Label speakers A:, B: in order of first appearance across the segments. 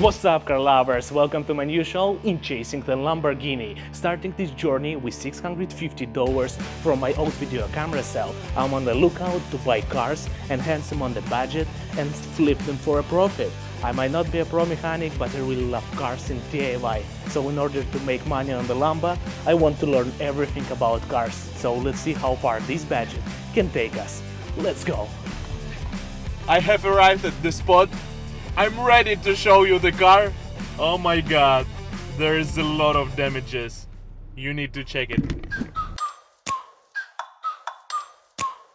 A: What's up, car lovers? Welcome to my new show in Chasing the Lamborghini. Starting this journey with $650 from my old video camera sale. I'm on the lookout to buy cars, enhance them on the budget and flip them for a profit. I might not be a pro mechanic, but I really love cars and DIY. So in order to make money on the Lambo, I want to learn everything about cars. So let's see how far this budget can take us. Let's go!
B: I have arrived at the spot. I'm ready to show you the car. Oh my god, there is a lot of damages. You need to check it.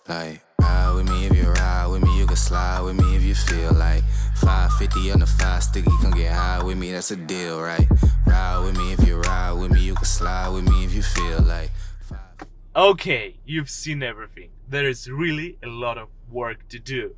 C: Like, ride with me if you ride with me, you can slide with me if you feel like 550 on the 5 sticky, come get high with me, that's a deal, right? Ride with me if you ride with me, you can slide with me if you feel like.
B: Okay, you've seen everything. There is really a lot of work to do.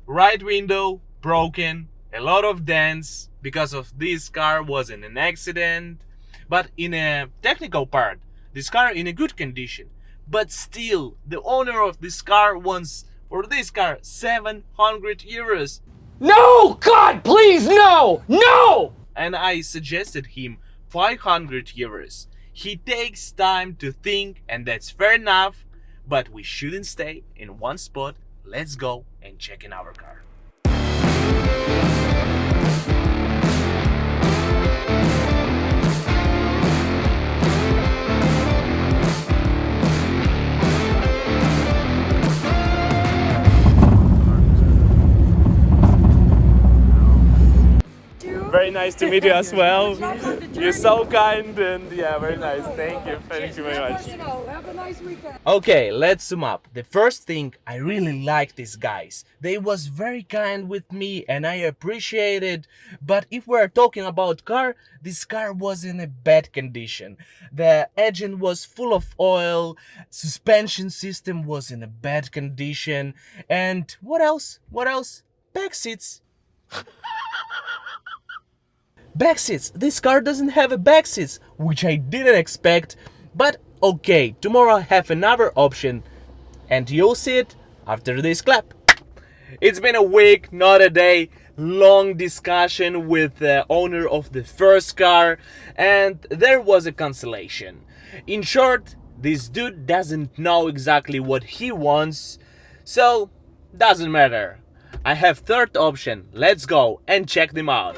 B: Right window broken, a lot of dents because of this car was in an accident, but in a technical part this car in a good condition, but still the owner of this car wants for this car 700 euros.
D: No! God, please, no! No!
B: And I suggested him 500 euros. He takes time to think, and that's fair enough, but we shouldn't stay in one spot. Let's go and check in our car.
A: Very nice to meet you as well. You're so kind and yeah, very nice. Thank you very much.
D: Have a nice weekend.
B: Okay, let's sum up. The first thing, I really like these guys. They was very kind with me and I appreciate it. But if we're talking about car, this car was in a bad condition. The engine was full of oil, suspension system was in a bad condition, and what else? Back seats. Back seats. This car doesn't have a back seats, which I didn't expect. But okay, tomorrow I have another option, and you'll see it after this clap. It's been a week, not a day. Long discussion with the owner of the first car, and there was a cancellation. In short, this dude doesn't know exactly what he wants, so doesn't matter. I have third option. Let's go and check them out.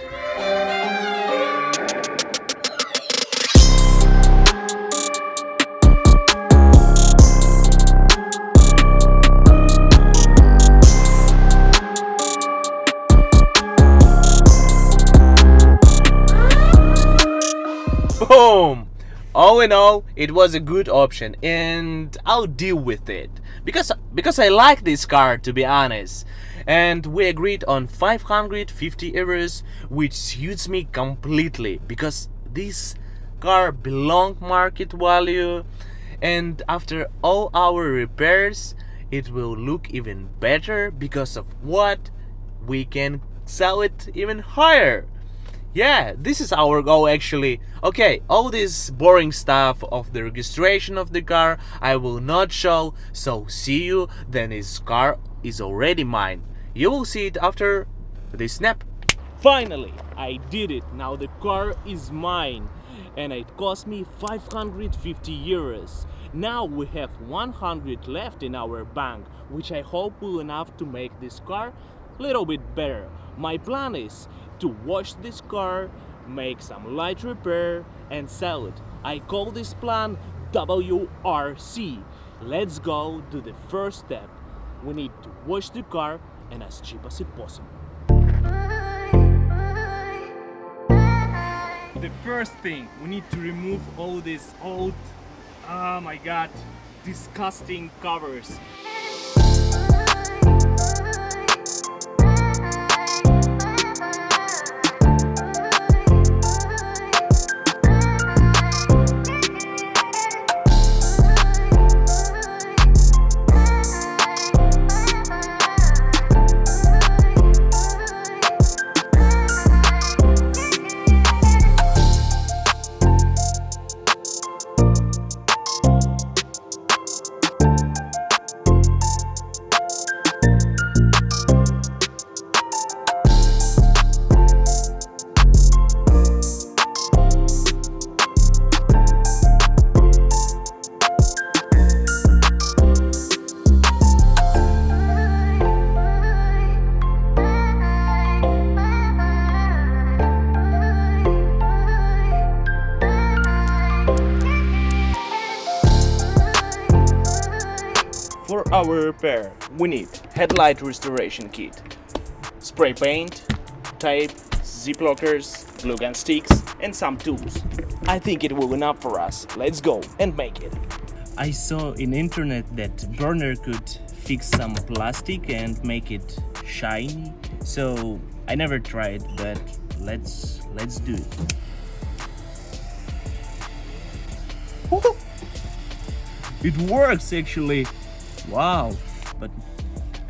B: Boom! All in all, it was a good option and I'll deal with it. Because I like this car, to be honest. And we agreed on 550 euros, which suits me completely. Because this car belong market value. And after all our repairs, it will look even better. Because of what? We can sell it even higher. Yeah, this is our goal actually. Okay, all this boring stuff of the registration of the car I will not show, so see you then. This car is already mine. You will see it after this snap.
A: Finally, I did it. Now the car is mine and it cost me 550 euros. Now we have 100 left in our bank, which I hope will enough to make this car a little bit better. My plan is to wash this car, make some light repair and sell it. I call this plan WRC. Let's go to the first step. We need to wash the car and as cheap as it possible. The first thing, we need to remove all these old, oh my god, disgusting covers. our repair, we need headlight restoration kit, spray paint, tape, zip lockers, glue gun sticks, and some tools. I think it will be enough for us. Let's go and make it. I saw in internet that burner could fix some plastic and make it shiny, so I never tried, but let's do it. It works actually. Wow, but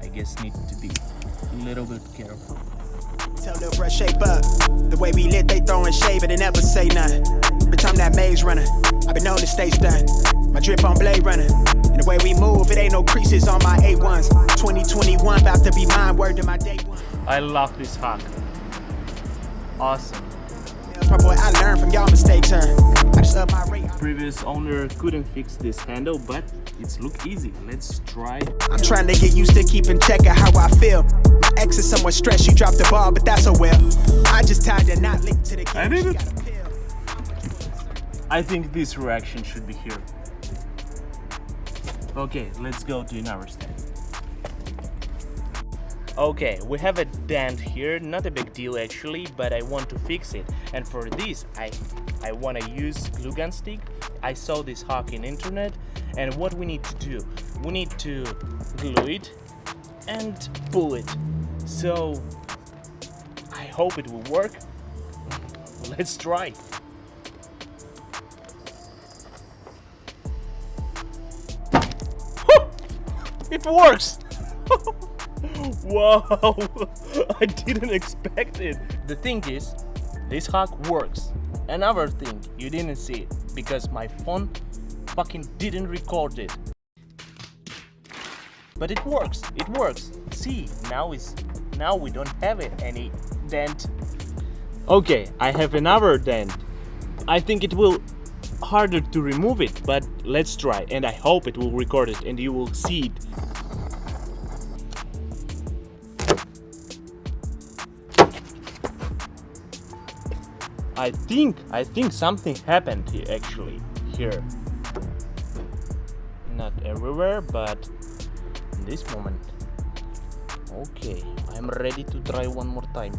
A: I guess need to be a little bit careful.
E: Tell little bruh shape up. The way we lit, they throwing shade, but they never say nothing. Bitch, I'm that maze runner. I've been on the stage done. My drip on Blade Runner. And the way we move, it ain't no creases on my A1s. 2021, about to be mine, word to my day one.
A: I love this hack. Awesome.
E: My boy, I learned from y'all mistakes, huh? I just up my rate.
A: Previous owner couldn't fix this handle, but it's look easy. Let's try.
E: I'm trying to get used to keeping check of how I feel. My ex is somewhat stressed, she dropped the ball, but that's a well. I just tied the knot linked to the key.
A: I did
E: She
A: it.
E: got a pill.
A: I think this reaction should be here. Okay, let's go to another step. Okay, we have a dent here, not a big deal actually, but I want to fix it. And for this, I want to use glue gun stick. I saw this hack in internet, and what we need to do, we need to glue it and pull it. So, I hope it will work. Let's try. It works! Wow! I didn't expect it. The thing is, this hack works. Another thing, you didn't see it because my phone fucking didn't record it. But it works. It works. See, now we don't have it any dent. Okay, I have another dent. I think it will harder to remove it, but let's try, and I hope it will record it and you will see it. I think something happened here actually here. Not everywhere, but in this moment. Okay, I'm ready to try one more time.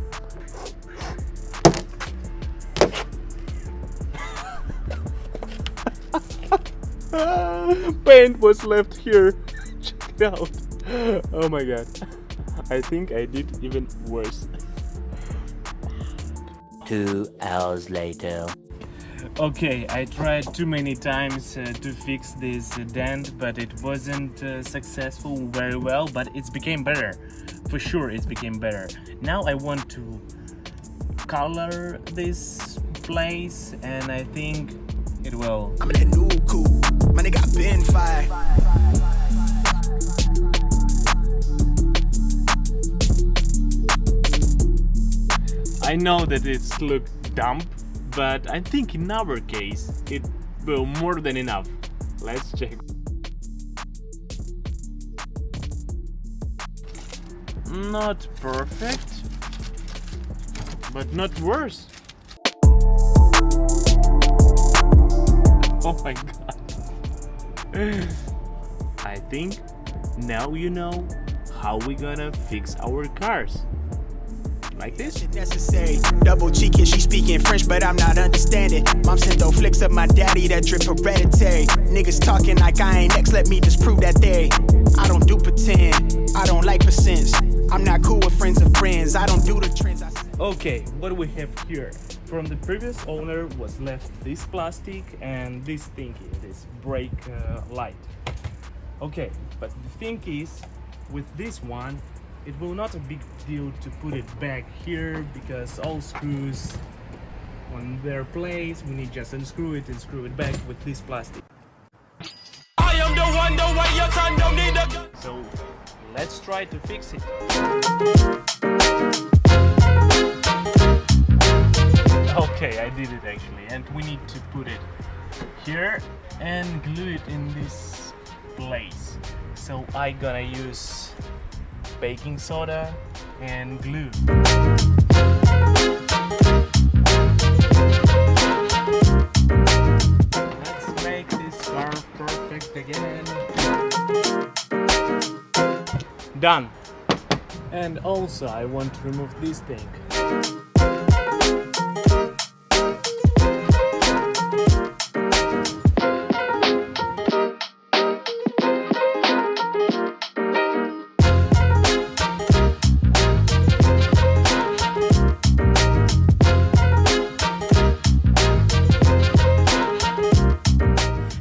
A: Paint was left here. Check it out. Oh my god. I think I did even worse.
F: 2 hours later.
A: Okay, I tried too many times to fix this dent, but it wasn't successful very well, but it became better. For sure it became better. Now I want to color this place, and I think it will.
E: I'm in a new coupe. My nigga, I been fired.
A: I know that it's look dumb, but I think in our case it will more than enough. Let's check. Not perfect, but not worse. Oh my god. I think now you know how we gonna fix our cars. Like this?
E: Necessary. Double cheeking, she speaking French, but I'm not understanding. Mom sent those flicks of my daddy that drip hereditary. Niggas talking like I ain't next, let me disprove that theory. I don't do pretend, I don't like percents. I'm not cool with friends of friends, I don't do the trends.
A: Okay, what we have here? From the previous owner was left this plastic and this thingy, this brake light. Okay, but the thing is, with this one, it will not a big deal to put it back here because all screws on their place. We need just unscrew it and screw it back with this plastic.
G: I am the one, the way your son don't need a gun.
A: So let's try to fix it. Okay, I did it actually, and we need to put it here and glue it in this place. So I gonna use baking soda and glue. Let's make this car perfect again. Done. And also I want to remove this thing.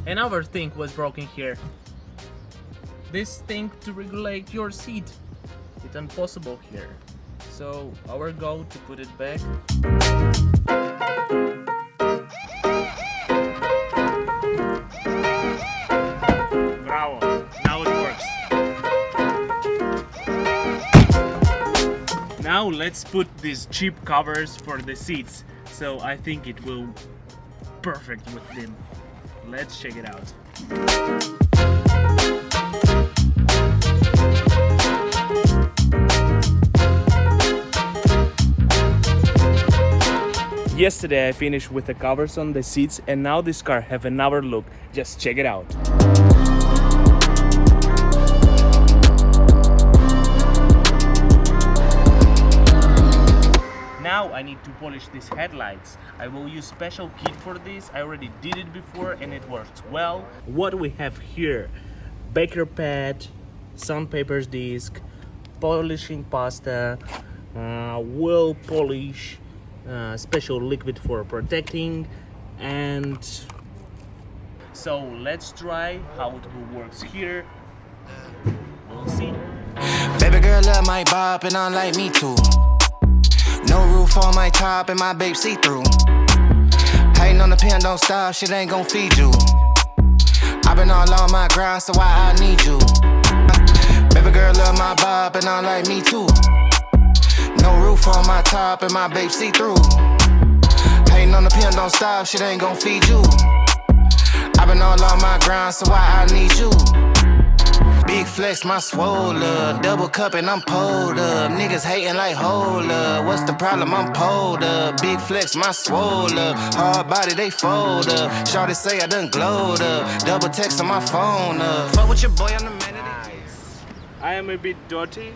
A: Another thing was broken here. This thing to regulate your seat. It's impossible here. So our goal to put it back. Bravo! Now it works. Now let's put these cheap covers for the seats. So I think it will perfect with them. Let's check it out. Yesterday I finished with the covers on the seats and now this car have another look. Just check it out. Now I need to polish these headlights. I will use special kit for this. I already did it before and it works well. What we have here: baker pad, sandpaper disc, polishing pasta, wheel polish, special liquid for protecting, and so let's try how it will work here. We'll see.
C: Baby girl love my bop and I like me too. No roof on my top and my babe see-through. Hating on the pen, don't stop, shit ain't gon' feed you. I been all on my grind, so why I need you? Baby girl love my bop and I like me too. No roof on my top and my babe see-through. Hating on the pen, don't stop, shit ain't gon' feed you. I been all on my grind, so why I need you? Big flex, my swole up. Double cup and I'm pulled up. Niggas hating like hold up. What's the problem? I'm pulled up. Big flex, my swole up. Hard body, they fold up. Shawty say I done glowed up. Double text on my phone up. Fuck with your boy on the minute.
A: Nice. I am a bit dirty,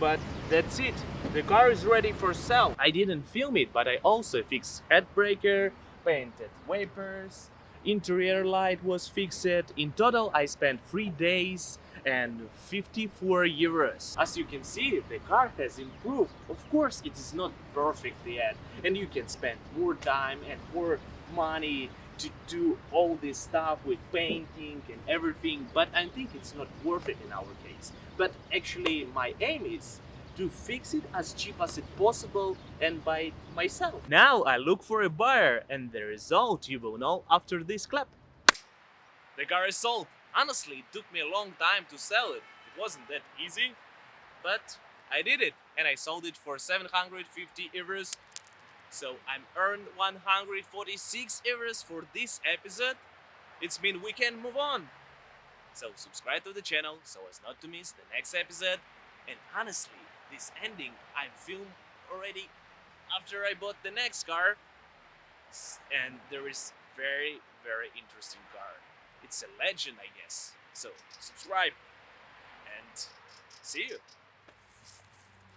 A: but that's it. The car is ready for sale. I didn't film it, but I also fixed head breaker, painted wipers, interior light was fixed. In total I spent 3 days and 54 euros. As you can see, the car has improved. Of course it is not perfect yet and you can spend more time and more money to do all this stuff with painting and everything, but I think it's not worth it in our case. But actually my aim is to fix it as cheap as it possible and by it myself. Now I look for a buyer and the result you will know after this clip. The car is sold. Honestly, it took me a long time to sell it. It wasn't that easy, but I did it and I sold it for 750 euros. So I'm earned 146 euros for this episode. It's mean we can move on. So subscribe to the channel so as not to miss the next episode. And honestly, this ending I filmed already after I bought the next car, and there is very interesting car. It's a legend, I guess. So subscribe and see you.